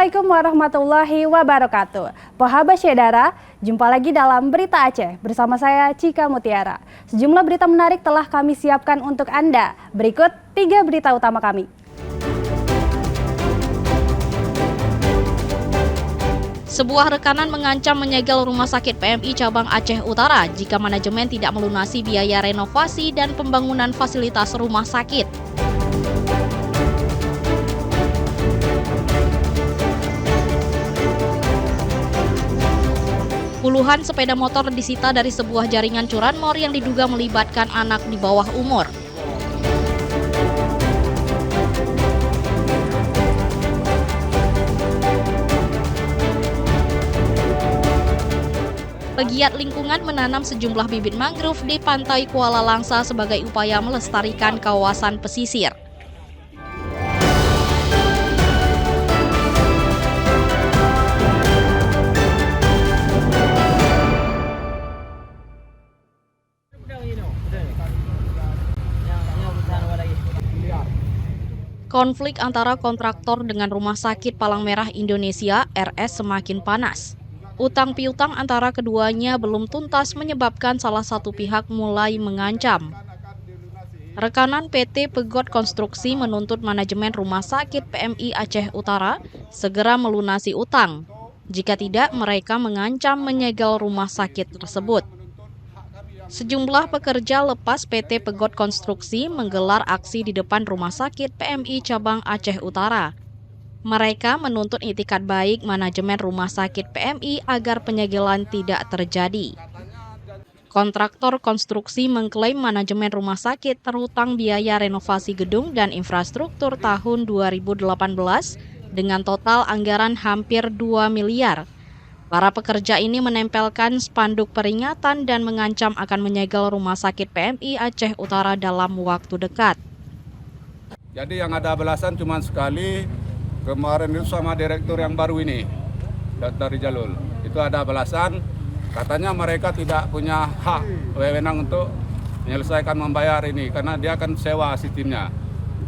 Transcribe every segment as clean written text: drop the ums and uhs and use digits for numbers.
Assalamualaikum warahmatullahi wabarakatuh. Pohabat Syedara, jumpa lagi dalam Berita Aceh bersama saya Cika Mutiara. Sejumlah berita menarik telah kami siapkan untuk Anda. Berikut 3 berita utama kami. Sebuah rekanan mengancam menyegel Rumah Sakit PMI Cabang Aceh Utara jika manajemen tidak melunasi biaya renovasi dan pembangunan fasilitas rumah sakit. Puluhan sepeda motor disita dari sebuah jaringan curanmor yang diduga melibatkan anak di bawah umur. Pegiat lingkungan menanam sejumlah bibit mangrove di pantai Kuala Langsa sebagai upaya melestarikan kawasan pesisir. Konflik antara kontraktor dengan Rumah Sakit Palang Merah Indonesia (RS) semakin panas. Utang piutang antara keduanya belum tuntas menyebabkan salah satu pihak mulai mengancam. Rekanan PT Pegot Konstruksi menuntut manajemen Rumah Sakit PMI Aceh Utara segera melunasi utang. Jika tidak, mereka mengancam menyegel rumah sakit tersebut. Sejumlah pekerja lepas PT Pegot Konstruksi menggelar aksi di depan Rumah Sakit PMI Cabang Aceh Utara. Mereka menuntut itikat baik manajemen Rumah Sakit PMI agar penyegelan tidak terjadi. Kontraktor konstruksi mengklaim manajemen rumah sakit terhutang biaya renovasi gedung dan infrastruktur tahun 2018 dengan total anggaran hampir 2 miliar. Para pekerja ini menempelkan spanduk peringatan dan mengancam akan menyegel Rumah Sakit PMI Aceh Utara dalam waktu dekat. Jadi yang ada belasan cuma sekali, kemarin itu sama direktur yang baru ini, Dr. Jalul. Itu ada belasan, katanya mereka tidak punya hak wewenang untuk menyelesaikan membayar ini, karena dia akan sewa sistemnya.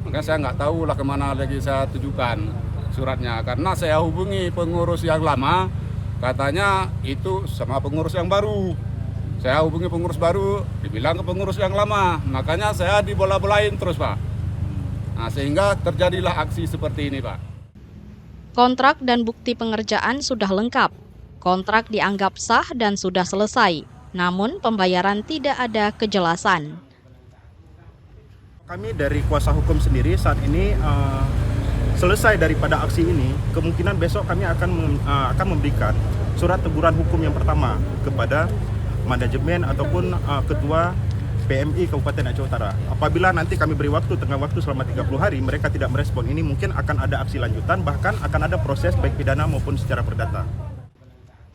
Makanya saya nggak tahu lah kemana lagi saya tujukan suratnya, karena saya hubungi pengurus yang lama, katanya itu sama pengurus yang baru. Saya hubungi pengurus baru, dibilang ke pengurus yang lama. Makanya saya dibola-bolain terus, Pak. Nah, sehingga terjadilah aksi seperti ini, Pak. Kontrak dan bukti pengerjaan sudah lengkap. Kontrak dianggap sah dan sudah selesai. Namun pembayaran tidak ada kejelasan. Kami dari kuasa hukum sendiri saat ini selesai daripada aksi ini, kemungkinan besok kami akan memberikan surat teguran hukum yang pertama kepada manajemen ataupun ketua PMI Kabupaten Aceh Utara. Apabila nanti kami beri tengah waktu selama 30 hari, mereka tidak merespon ini, mungkin akan ada aksi lanjutan, bahkan akan ada proses baik pidana maupun secara perdata.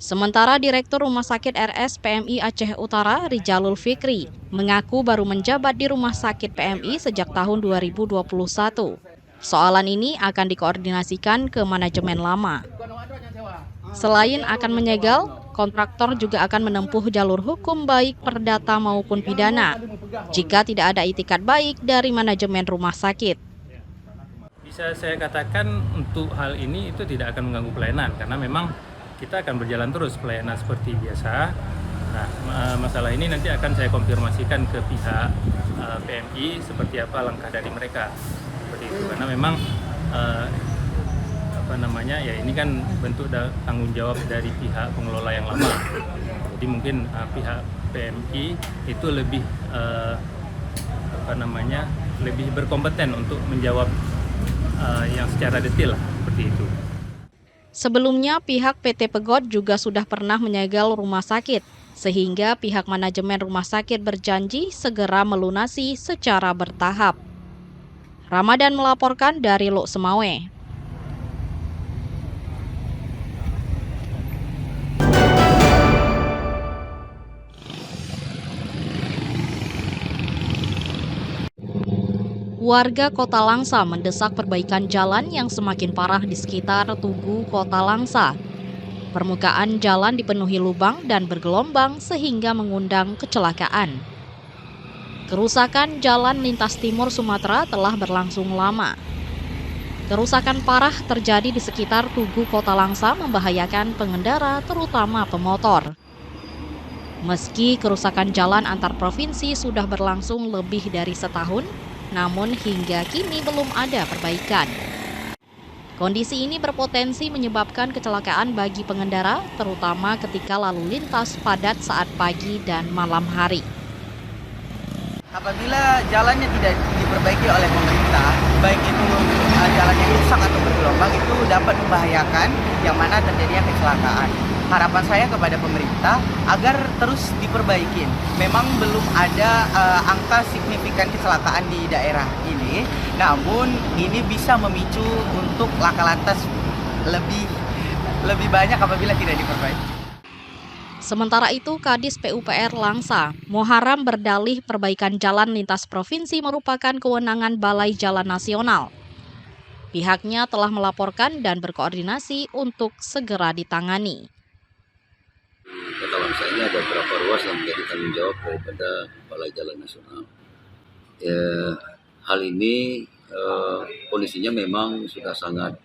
Sementara Direktur Rumah Sakit RS PMI Aceh Utara, Rijalul Fikri, mengaku baru menjabat di Rumah Sakit PMI sejak tahun 2021. Soalan ini akan dikoordinasikan ke manajemen lama. Selain akan menyegel, kontraktor juga akan menempuh jalur hukum baik perdata maupun pidana jika tidak ada itikat baik dari manajemen rumah sakit. Bisa saya katakan untuk hal ini itu tidak akan mengganggu pelayanan karena memang kita akan berjalan terus pelayanan seperti biasa. Nah, masalah ini nanti akan saya konfirmasikan ke pihak PMI seperti apa langkah dari mereka. Seperti itu karena memang ya ini kan bentuk tanggung jawab dari pihak pengelola yang lama. Jadi mungkin pihak PMI itu lebih lebih berkompeten untuk menjawab yang secara detail seperti itu. Sebelumnya pihak PT Pegot juga sudah pernah menyegel rumah sakit sehingga pihak manajemen rumah sakit berjanji segera melunasi secara bertahap. Ramadan melaporkan dari Lok Semawe. Warga Kota Langsa mendesak perbaikan jalan yang semakin parah di sekitar Tugu Kota Langsa. Permukaan jalan dipenuhi lubang dan bergelombang sehingga mengundang kecelakaan. Kerusakan jalan lintas timur Sumatera telah berlangsung lama. Kerusakan parah terjadi di sekitar Tugu Kota Langsa membahayakan pengendara terutama pemotor. Meski kerusakan jalan antar provinsi sudah berlangsung lebih dari setahun, namun hingga kini belum ada perbaikan. Kondisi ini berpotensi menyebabkan kecelakaan bagi pengendara, terutama ketika lalu lintas padat saat pagi dan malam hari. Apabila jalannya tidak diperbaiki oleh pemerintah, baik itu jalan yang rusak atau bergelombang, itu dapat membahayakan yang mana terjadinya kecelakaan. Harapan saya kepada pemerintah agar terus diperbaiki. Memang belum ada angka signifikan kecelakaan di daerah ini, namun ini bisa memicu untuk laka lantas lebih banyak apabila tidak diperbaiki. Sementara itu, Kadis PUPR Langsa, Muharram berdalih perbaikan jalan lintas provinsi merupakan kewenangan Balai Jalan Nasional. Pihaknya telah melaporkan dan berkoordinasi untuk segera ditangani. Kota Langsa ini ada beberapa ruas yang menjadi tanggung jawab daripada Balai Jalan Nasional. Hal ini kondisinya memang sudah sangat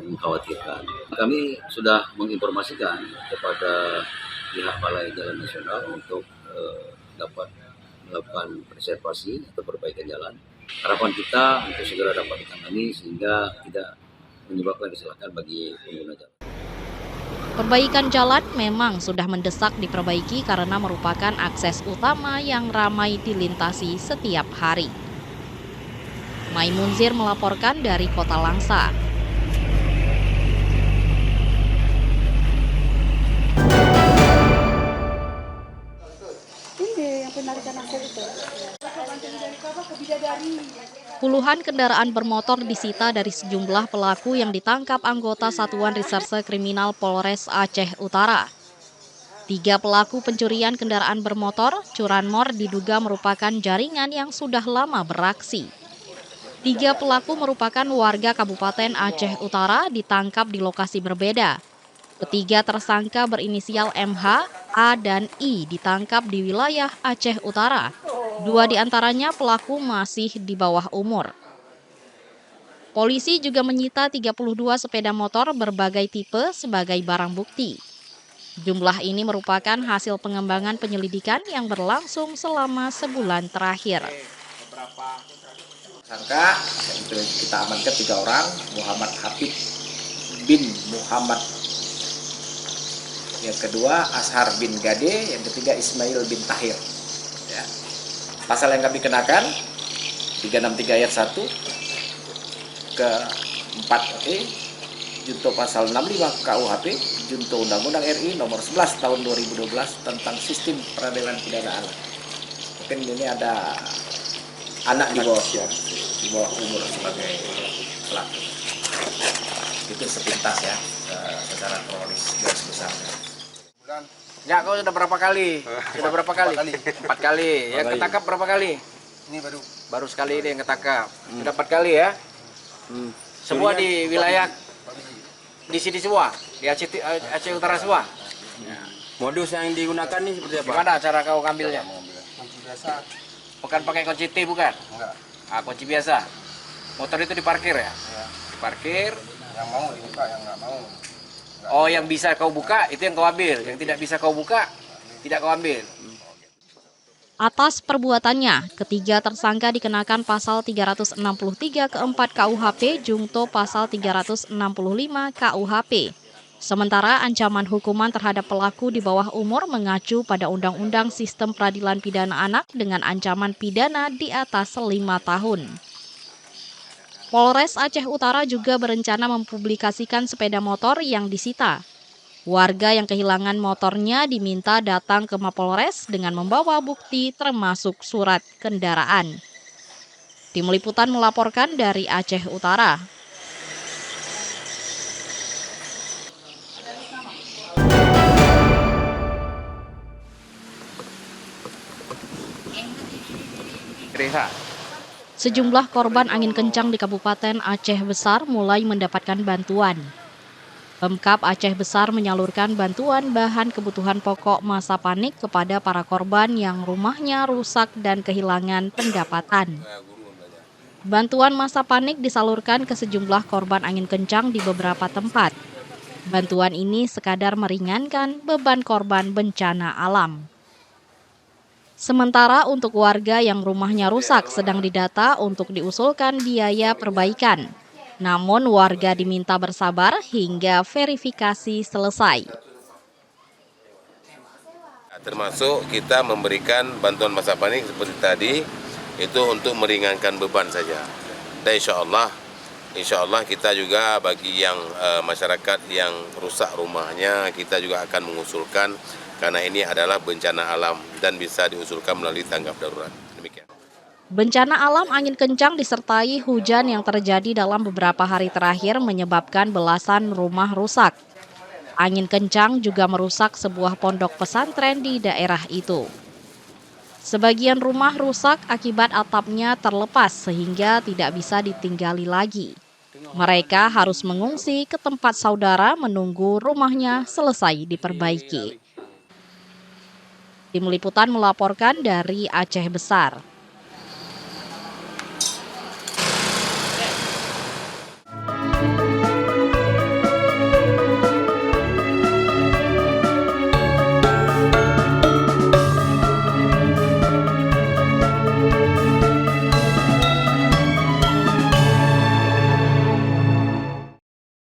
mengkhawatirkan. Kami sudah menginformasikan kepada pihak Balai Jalan Nasional untuk dapat melakukan preservasi atau perbaikan jalan. Harapan kita untuk segera dapat ditangani sehingga tidak menyebabkan kecelakaan bagi pengguna jalan. Perbaikan jalan memang sudah mendesak diperbaiki karena merupakan akses utama yang ramai dilintasi setiap hari. Maimunzir melaporkan dari Kota Langsa. Puluhan kendaraan bermotor disita dari sejumlah pelaku yang ditangkap anggota Satuan Reserse Kriminal Polres Aceh Utara. 3 pelaku pencurian kendaraan bermotor curanmor diduga merupakan jaringan yang sudah lama beraksi. 3 pelaku merupakan warga Kabupaten Aceh Utara ditangkap di lokasi berbeda. Ketiga tersangka berinisial MH, A, dan I ditangkap di wilayah Aceh Utara. 2 diantaranya pelaku masih di bawah umur. Polisi juga menyita 32 sepeda motor berbagai tipe sebagai barang bukti. Jumlah ini merupakan hasil pengembangan penyelidikan yang berlangsung selama sebulan terakhir. Tersangka itu kita amankan 3 orang, Muhammad Habib bin Muhammad, yang kedua Ashar bin Gade, yang ketiga Ismail bin Tahir. Ya. Pasal yang kami kenakan 363 ayat 1 ke 4E junto pasal 65 KUHP junto Undang-Undang RI nomor 11 tahun 2012 tentang sistem peradilan pidana anak. Mungkin ini ada anak di bawah umur sebagai pelaku. Itu sepintas ya, secara kronis garis besarnya. Ya, kau sudah berapa kali? Sudah berapa kali? 4 kali. Yang ketangkap berapa kali? Ini baru sekali ini yang ketangkap. Sudah 4 kali ya? Semua di wilayah di sini semua, di Aceh Utara semua. Ya. Modus yang digunakan ini seperti apa? Gimana cara kau ngambilnya? Kunci biasa. Bukan pakai kunci T bukan? Enggak. Kunci biasa. Motor itu diparkir ya? Ya. Parkir. Yang mau dibuka, yang nggak mau. Oh, yang bisa kau buka itu yang kau ambil, yang tidak bisa kau buka tidak kau ambil. Atas perbuatannya, ketiga tersangka dikenakan pasal 363 ke-4 KUHP junto pasal 365 KUHP. Sementara ancaman hukuman terhadap pelaku di bawah umur mengacu pada Undang-Undang Sistem Peradilan Pidana Anak dengan ancaman pidana di atas 5 tahun. Polres Aceh Utara juga berencana mempublikasikan sepeda motor yang disita. Warga yang kehilangan motornya diminta datang ke Mapolres dengan membawa bukti termasuk surat kendaraan. Tim Liputan melaporkan dari Aceh Utara. Sejumlah korban angin kencang di Kabupaten Aceh Besar mulai mendapatkan bantuan. Pemkab Aceh Besar menyalurkan bantuan bahan kebutuhan pokok masa panik kepada para korban yang rumahnya rusak dan kehilangan pendapatan. Bantuan masa panik disalurkan ke sejumlah korban angin kencang di beberapa tempat. Bantuan ini sekadar meringankan beban korban bencana alam. Sementara untuk warga yang rumahnya rusak sedang didata untuk diusulkan biaya perbaikan. Namun warga diminta bersabar hingga verifikasi selesai. Termasuk kita memberikan bantuan masa panik seperti tadi, itu untuk meringankan beban saja. Dan insya Allah kita juga bagi yang masyarakat yang rusak rumahnya, kita juga akan mengusulkan karena ini adalah bencana alam dan bisa diusulkan melalui tanggap darurat. Demikian. Bencana alam angin kencang disertai hujan yang terjadi dalam beberapa hari terakhir menyebabkan belasan rumah rusak. Angin kencang juga merusak sebuah pondok pesantren di daerah itu. Sebagian rumah rusak akibat atapnya terlepas sehingga tidak bisa ditinggali lagi. Mereka harus mengungsi ke tempat saudara menunggu rumahnya selesai diperbaiki. Tim Liputan melaporkan dari Aceh Besar.